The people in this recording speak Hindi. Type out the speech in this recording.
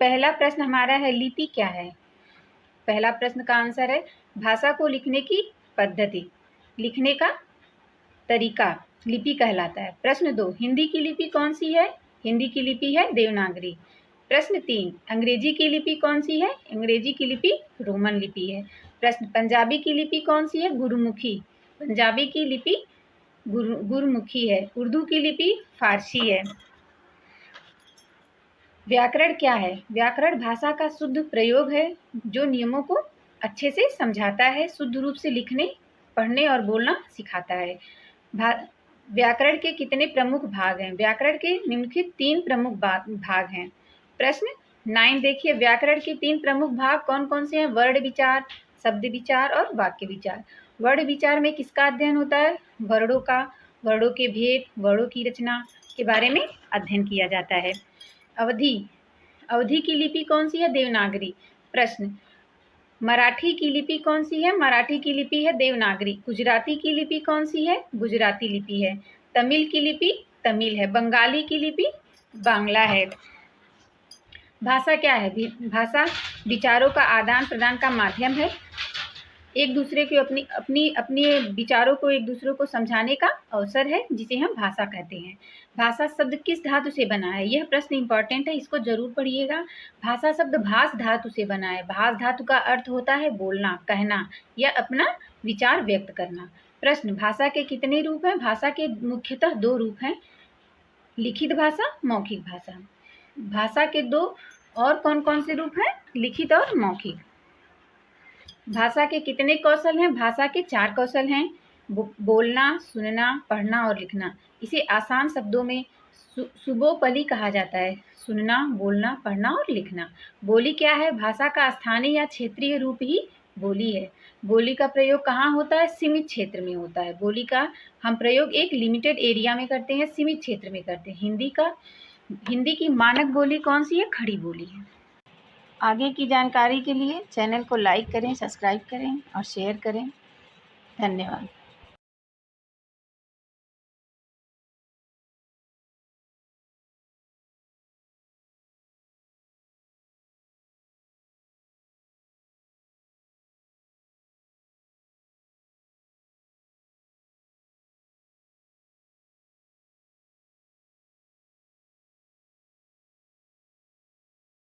पहला प्रश्न हमारा है लिपि क्या है। पहला प्रश्न का आंसर है भाषा को लिखने की पद्धति, लिखने का तरीका लिपि कहलाता है। प्रश्न 2 हिंदी की लिपि कौन सी है। हिंदी की लिपि है देवनागरी। प्रश्न 3 अंग्रेजी की लिपि कौन सी है। अंग्रेजी की लिपि रोमन लिपि है। प्रश्न पंजाबी की लिपि कौन सी है। गुरुमुखी। पंजाबी की लिपि गुरुमुखी है। उर्दू की लिपि फारसी है। व्याकरण क्या है। व्याकरण भाषा का शुद्ध प्रयोग है जो नियमों को अच्छे से समझाता है, शुद्ध रूप से लिखने, पढ़ने और बोलना सिखाता है। व्याकरण के कितने प्रमुख भाग हैं। व्याकरण के निम्नलिखित 3 प्रमुख भाग हैं। प्रश्न 9 देखिए, व्याकरण के 3 प्रमुख भाग कौन कौन से हैं। वर्ण विचार, शब्द विचार और वाक्य विचार। वर्ण विचार में किसका अध्ययन होता है। वर्णों का, वर्णों के भेद, वर्णों की रचना के बारे में अध्ययन किया जाता है। अवधि, अवधि की लिपि कौन सी है। देवनागरी। प्रश्न मराठी की लिपि कौन सी है। मराठी की लिपि है देवनागरी। गुजराती की लिपि कौन सी है। गुजराती लिपि है। तमिल की लिपि तमिल है। बंगाली की लिपि बांग्ला है। भाषा क्या है। भाषा विचारों का आदान प्रदान का माध्यम है। एक दूसरे के अपनी विचारों को एक दूसरे को समझाने का अवसर है, जिसे हम भाषा कहते हैं। भाषा शब्द किस धातु से बना है। यह प्रश्न इंपॉर्टेंट है, इसको जरूर पढ़िएगा। भाषा शब्द भाष धातु से बना है। भाष धातु का अर्थ होता है बोलना, कहना या अपना विचार व्यक्त करना। प्रश्न भाषा के कितने रूप हैं। भाषा के मुख्यतः 2 रूप हैं, लिखित भाषा, मौखिक भाषा। भाषा के 2 और कौन कौन से रूप हैं, लिखित और मौखिक। भाषा के कितने कौशल हैं। भाषा के 4 कौशल हैं, बोलना, सुनना, पढ़ना और लिखना। इसे आसान शब्दों में सुबोपली कहा जाता है। सुनना, बोलना, पढ़ना और लिखना। बोली क्या है। भाषा का स्थानीय या क्षेत्रीय रूप ही बोली है। बोली का प्रयोग कहाँ होता है। सीमित क्षेत्र में होता है। बोली का हम प्रयोग एक लिमिटेड एरिया में करते हैं, सीमित क्षेत्र में करते हैं। हिंदी की मानक बोली कौन सी है। खड़ी बोली है। आगे की जानकारी के लिए चैनल को लाइक करें, सब्सक्राइब करें और शेयर करें। धन्यवाद।